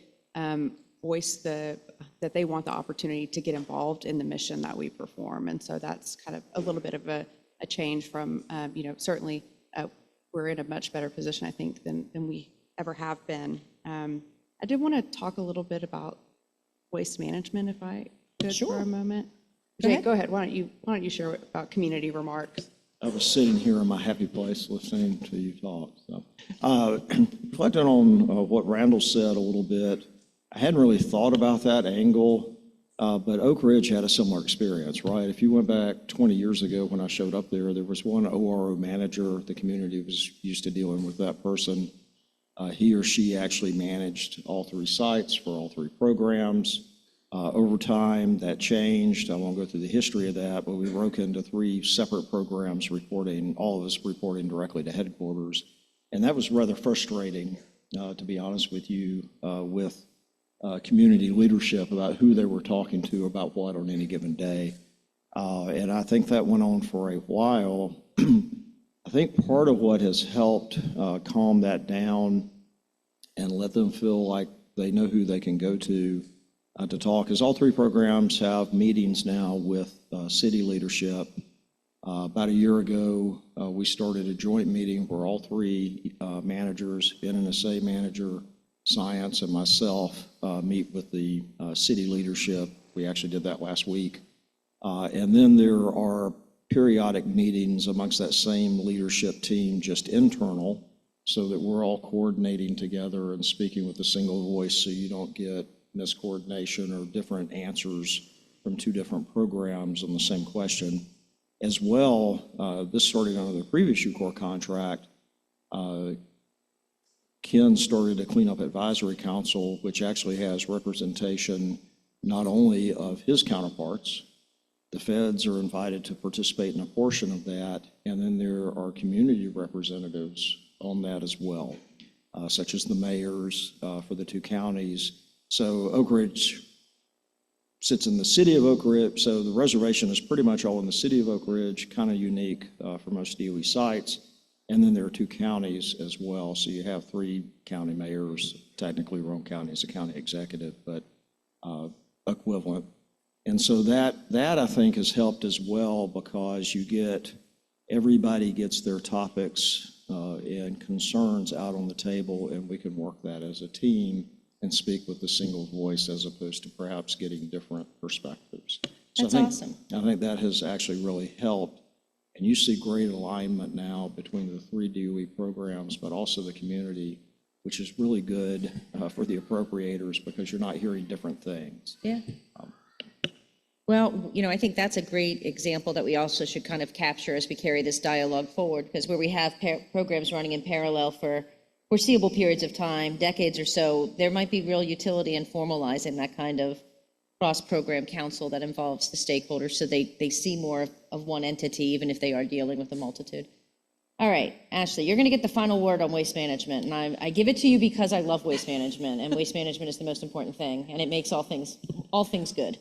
[SPEAKER 5] voiced that they want the opportunity to get involved in the mission that we perform. And so that's kind of a little bit of a change from, certainly we're in a much better position, I think, than we ever have been. I did want to talk a little bit about waste management, if I could, for a moment. Jake, go ahead. Why don't you share about community remarks?
[SPEAKER 4] I was sitting here in my happy place listening to you talk. So, reflecting on what Randall said a little bit, I hadn't really thought about that angle, but Oak Ridge had a similar experience, right? If you went back 20 years ago when I showed up there was one ORO manager. The community was used to dealing with that person. He or she actually managed all 3 sites for all 3 programs. Over time, that changed. I won't go through the history of that, but we broke into 3 separate programs reporting, all of us reporting directly to headquarters. And that was rather frustrating, to be honest with you, with community leadership about who they were talking to about what on any given day. And I think that went on for a while. I think part of what has helped calm that down and let them feel like they know who they can go to talk is all 3 programs have meetings now with city leadership. About a year ago, we started a joint meeting where all 3 managers, NNSA manager, science, and myself meet with the city leadership. We actually did that last week. And then there are periodic meetings amongst that same leadership team, just internal, so that we're all coordinating together and speaking with a single voice so you don't get miscoordination or different answers from 2 different programs on the same question. As well, this started under the previous UCOR contract, Ken started a cleanup advisory council, which actually has representation not only of his counterparts, The feds are invited to participate in a portion of that, and then there are community representatives on that as well, such as the mayors for the 2 counties. So Oak Ridge sits in the city of Oak Ridge, so the reservation is pretty much all in the city of Oak Ridge, kind of unique for most DOE sites. And then there are 2 counties as well, so you have 3 county mayors. Technically, Roane County is a county executive, but equivalent. And so that I think has helped as well, because everybody gets their topics and concerns out on the table, and we can work that as a team and speak with a single voice as opposed to perhaps getting different perspectives. So
[SPEAKER 1] That's awesome.
[SPEAKER 4] I think that has actually really helped. And you see great alignment now between the 3 DOE programs, but also the community, which is really good for the appropriators, because you're not hearing different things.
[SPEAKER 1] Yeah. Well, I think that's a great example that we also should kind of capture as we carry this dialogue forward, because where we have programs running in parallel for foreseeable periods of time, decades or so, there might be real utility in formalizing that kind of cross-program council that involves the stakeholders, so they see more of one entity, even if they are dealing with a multitude. All right, Ashley, you're going to get the final word on waste management, and I give it to you because I love waste management, and waste management is the most important thing, and it makes all things good.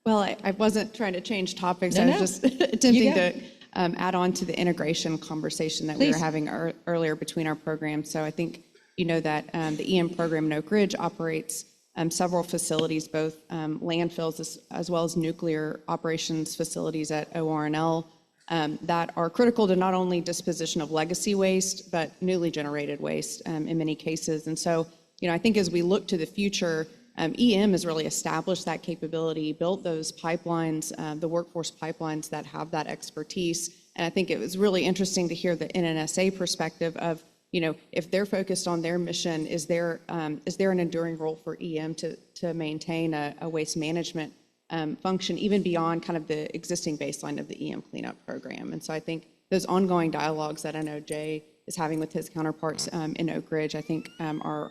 [SPEAKER 5] Well, I wasn't trying to change topics.
[SPEAKER 1] No,
[SPEAKER 5] I was
[SPEAKER 1] no.
[SPEAKER 5] just attempting to add on to the integration conversation that we were
[SPEAKER 1] Please.
[SPEAKER 5] having earlier between our programs. So I think you know that the EM program in Oak Ridge operates several facilities, both landfills as well as nuclear operations facilities at ORNL that are critical to not only disposition of legacy waste, but newly generated waste in many cases. And so, I think as we look to the future, EM has really established that capability, built those pipelines, the workforce pipelines that have that expertise. And I think it was really interesting to hear the NNSA perspective of, if they're focused on their mission, is there an enduring role for EM to maintain a waste management function, even beyond kind of the existing baseline of the EM cleanup program? And so I think those ongoing dialogues that I know Jay is having with his counterparts in Oak Ridge, I think are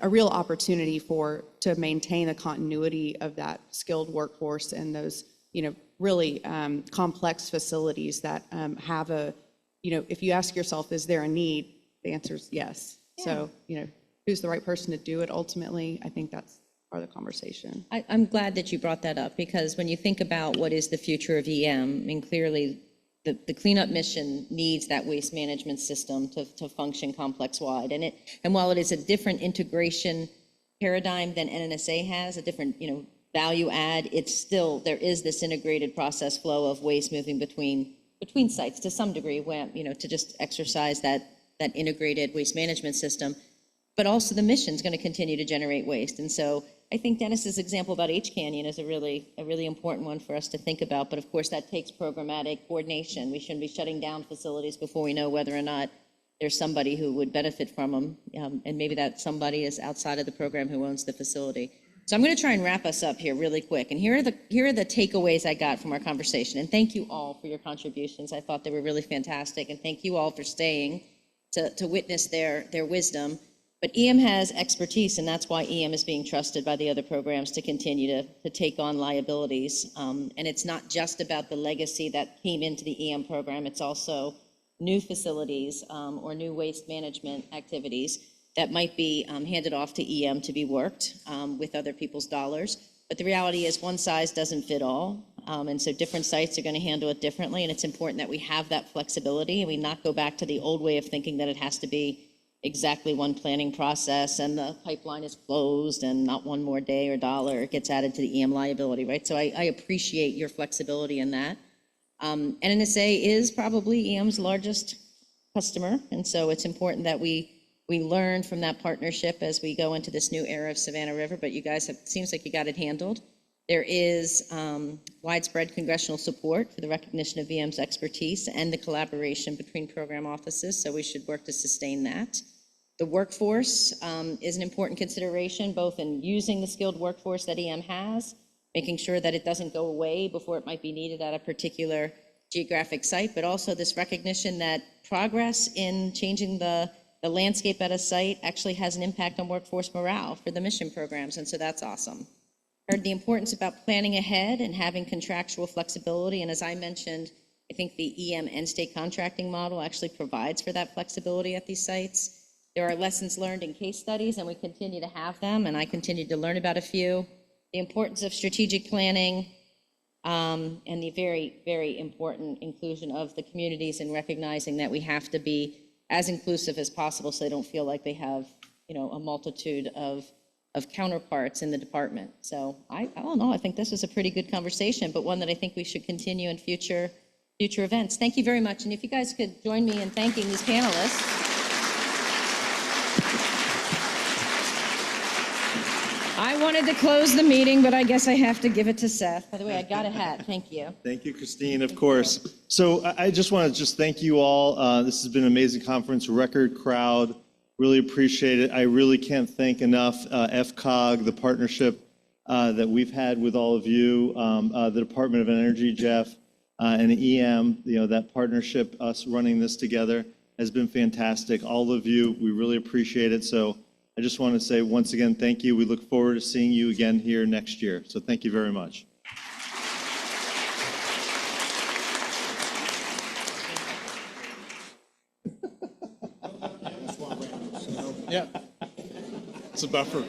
[SPEAKER 5] a real opportunity to maintain the continuity of that skilled workforce and those, really complex facilities that have if you ask yourself, is there a need? The answer is yes. Yeah. So, who's the right person to do it ultimately? I think that's part of the conversation.
[SPEAKER 1] I'm glad that you brought that up, because when you think about what is the future of EM, clearly the cleanup mission needs that waste management system to function complex-wide. And while it is a different integration paradigm than NNSA has, a different, value add, there is this integrated process flow of waste moving between sites to some degree, where, to just exercise that integrated waste management system. But also the mission is going to continue to generate waste. And so I think Dennis's example about H Canyon is a really important one for us to think about. But of course, that takes programmatic coordination. We shouldn't be shutting down facilities before we know whether or not there's somebody who would benefit from them. And maybe that somebody is outside of the program who owns the facility. So I'm going to try and wrap us up here really quick. And here are the takeaways I got from our conversation. And thank you all for your contributions. I thought they were really fantastic. And thank you all for staying to witness their wisdom. But EM has expertise, and that's why EM is being trusted by the other programs to continue to take on liabilities. And it's not just about the legacy that came into the EM program. It's also new facilities or new waste management activities that might be handed off to EM to be worked with other people's dollars. But the reality is one size doesn't fit all. And so different sites are going to handle it differently. And it's important that we have that flexibility and we not go back to the old way of thinking that it has to be exactly one planning process and the pipeline is closed and not one more day or dollar gets added to the EM liability, right? So I appreciate your flexibility in that. NNSA is probably EM's largest customer. And so it's important that we learn from that partnership as we go into this new era of Savannah River, but you guys seems like you got it handled. There is widespread congressional support for the recognition of EM's expertise and the collaboration between program offices, so we should work to sustain that. The workforce is an important consideration, both in using the skilled workforce that EM has, making sure that it doesn't go away before it might be needed at a particular geographic site, but also this recognition that progress in changing the landscape at a site actually has an impact on workforce morale for the mission programs, and so that's awesome. Heard the importance about planning ahead and having contractual flexibility. And as I mentioned, I think the EM and state contracting model actually provides for that flexibility at these sites. There are lessons learned in case studies, and we continue to have them, and I continue to learn about a few. The importance of strategic planning, and the very, very important inclusion of the communities and recognizing that we have to be as inclusive as possible so they don't feel like they have, a multitude of counterparts in the department. So I don't know, I think this was a pretty good conversation, but one that I think we should continue in future events. Thank you very much. And if you guys could join me in thanking these panelists. I wanted to close the meeting, but I guess I have to give it to Seth. By the way, I got a hat. Thank you.
[SPEAKER 8] Thank you, Christine, of course. So I just want to thank you all. This has been an amazing conference, record crowd. Really appreciate it. I really can't thank enough FCOG, the partnership that we've had with all of you, the Department of Energy, Jeff, and EM, that partnership, us running this together has been fantastic. All of you, we really appreciate it. So I just want to say once again, thank you. We look forward to seeing you again here next year. So thank you very much.
[SPEAKER 7] Yeah. It's a buffer.